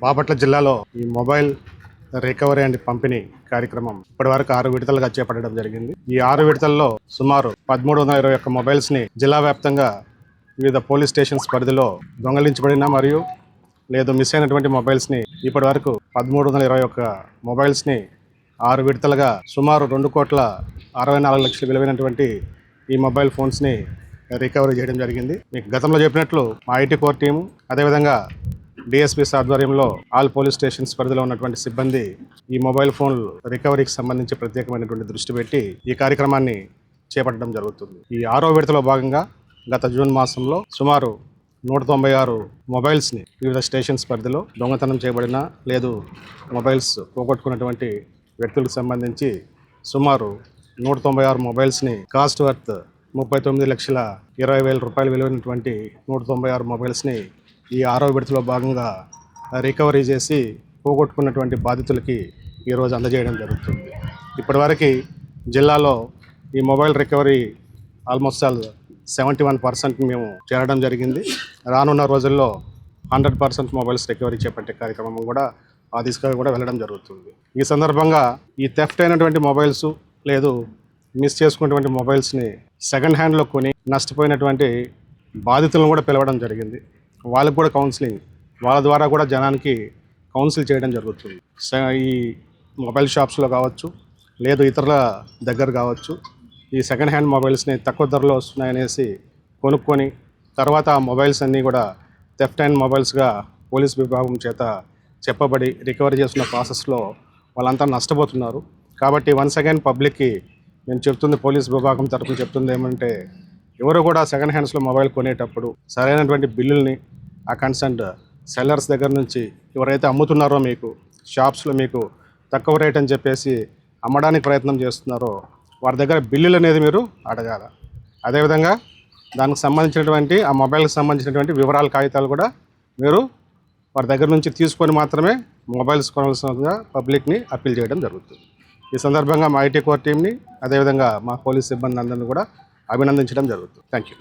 బాపట్ల జిల్లాలో ఈ mobile recovery and పంపిణీ కార్యక్రమం ఇప్పటివరకు 6 విడతలుగా చేపట్టడం జరిగింది. ఈ 6 విడతల్లో సుమారు 1321 మొబైల్స్ ని జిల్లా వ్యాప్తంగా వివిధ పోలీస్ స్టేషన్స్ పరిధిలో దొంగలించబడిన మరియు లేదు మిస్ అయినటువంటి మొబైల్స్ ని ఇప్పటివరకు 1321 మొబైల్స్ ని 6 విడతలుగా సుమారు 2,64,00,000 విలువైనటువంటి ఈ మొబైల్ ఫోన్స్ ని రికవరీ చేయడం జరిగింది. మీకు గతంలో చెప్పినట్లు మా ఐటీ కోర్ టీము అదేవిధంగా డిఎస్పీస్ ఆధ్వర్యంలో ఆల్ పోలీస్ స్టేషన్స్ పరిధిలో ఉన్నటువంటి సిబ్బంది ఈ మొబైల్ ఫోన్లు రికవరీకి సంబంధించి ప్రత్యేకమైనటువంటి దృష్టి పెట్టి ఈ కార్యక్రమాన్ని చేపట్టడం జరుగుతుంది. ఈ 6వ విడతలో భాగంగా గత జూన్ మాసంలో సుమారు 196 మొబైల్స్ని వివిధ స్టేషన్స్ పరిధిలో దొంగతనం చేయబడిన లేదు మొబైల్స్ పోగొట్టుకున్నటువంటి వ్యక్తులకు సంబంధించి సుమారు 196 మొబైల్స్ని కాస్ట్ వర్త్ 39,20,000 రూపాయలు విలువైనటువంటి 196 మొబైల్స్ని ఈ 6వ విడతలో భాగంగా రికవరీ చేసి పోగొట్టుకున్నటువంటి బాధితులకి ఈరోజు అందజేయడం జరుగుతుంది. ఇప్పటివరకు జిల్లాలో ఈ మొబైల్ రికవరీ ఆల్మోస్ట్ 71% మేము చేరడం జరిగింది. రానున్న రోజుల్లో 100% మొబైల్స్ రికవరీ చేపట్టే కార్యక్రమం కూడా ఆ దిశగా కూడా వెళ్ళడం జరుగుతుంది. ఈ సందర్భంగా ఈ థెఫ్ట్ అయినటువంటి మొబైల్స్ లేదు మిస్ చేసుకున్నటువంటి మొబైల్స్ని సెకండ్ హ్యాండ్లో కొని నష్టపోయినటువంటి బాధితులను కూడా పిలవడం జరిగింది. వాళ్ళకు కూడా కౌన్సిలింగ్ వాళ్ళ ద్వారా కూడా జనానికి కౌన్సిల్ చేయడం జరుగుతుంది. ఈ మొబైల్ షాప్స్లో కావచ్చు లేదు ఇతరుల దగ్గర కావచ్చు ఈ సెకండ్ హ్యాండ్ మొబైల్స్ని తక్కువ ధరలో వస్తున్నాయనేసి కొనుక్కొని తర్వాత ఆ మొబైల్స్ అన్నీ కూడా థెఫ్ట్ అయిన మొబైల్స్గా పోలీస్ విభాగం చేత చెప్పబడి రికవరీ చేస్తున్న ప్రాసెస్లో వాళ్ళంతా నష్టపోతున్నారు. కాబట్టి వన్స్ అగైన్ పబ్లిక్కి నేను చెప్తుంది, పోలీస్ విభాగం తరఫున చెప్తుంది ఏమంటే ఎవరు కూడా సెకండ్ హ్యాండ్స్లో మొబైల్ కొనేటప్పుడు సరైనటువంటి బిల్లుల్ని ఆ కన్సర్న్డ్ సెల్లర్స్ దగ్గర నుంచి ఎవరైతే అమ్ముతున్నారో మీకు షాప్స్లో మీకు తక్కువ రేట్ అని చెప్పేసి అమ్మడానికి ప్రయత్నం చేస్తున్నారో వారి దగ్గర బిల్లులు అనేది మీరు అడగాల. అదేవిధంగా దానికి సంబంధించినటువంటి ఆ మొబైల్కి సంబంధించినటువంటి వివరాల కాగితాలు కూడా మీరు వారి దగ్గర నుంచి తీసుకొని మాత్రమే మొబైల్స్ కొనాల్సిందిగా పబ్లిక్ని అప్పీల్ చేయడం జరుగుతుంది. ఈ సందర్భంగా మా ఐటీ కోర్ టీంని అదేవిధంగా మా పోలీస్ సిబ్బంది అందరినీ కూడా అభినందించడం జరుగుతుంది. Thank you.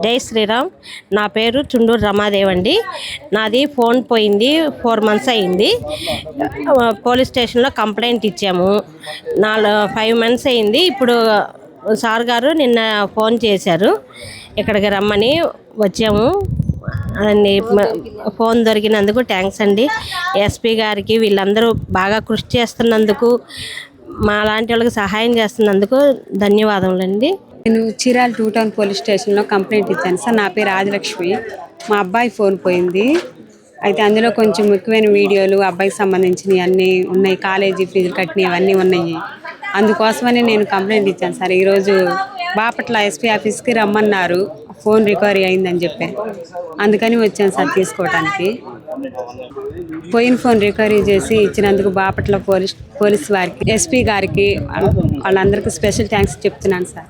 జై శ్రీరామ్. నా పేరు చుండూరు రమాదేవి అండి. నాది ఫోన్ పోయింది, 4 months అయింది. పోలీస్ స్టేషన్లో కంప్లైంట్ ఇచ్చాము. 5 months అయింది. ఇప్పుడు సార్ గారు నిన్న ఫోన్ చేశారు, ఇక్కడికి రమ్మని వచ్చాము. అండి ఫోన్ దొరికినందుకు థ్యాంక్స్ అండి. ఎస్పీ గారికి వీళ్ళందరూ బాగా కృషి చేస్తున్నందుకు, మా లాంటి వాళ్ళకి సహాయం చేస్తున్నందుకు ధన్యవాదములండి. నేను చీరాల 2 Town పోలీస్ స్టేషన్లో కంప్లైంట్ ఇచ్చాను సార్. నా పేరు రాజలక్ష్మి. మా అబ్బాయి ఫోన్ పోయింది. అయితే అందులో కొంచెం ముఖ్యమైన వీడియోలు అబ్బాయికి సంబంధించినవి అన్నీ ఉన్నాయి, కాలేజీ ఫీజులు కట్టినవి అవన్నీ ఉన్నాయి. అందుకోసమని నేను కంప్లైంట్ ఇచ్చాను సార్. ఈరోజు బాపట్ల ఎస్పీ ఆఫీస్కి రమ్మన్నారు, ఫోన్ రికవరీ అయిందని చెప్పాను. అందుకని వచ్చాను సార్ తీసుకోవడానికి. పోయిన ఫోన్ రికవరీ చేసి ఇచ్చినందుకు బాపట్ల పోలీస్ వారికి, ఎస్పీ గారికి, వాళ్ళందరికీ స్పెషల్ థ్యాంక్స్ చెప్తున్నాను సార్.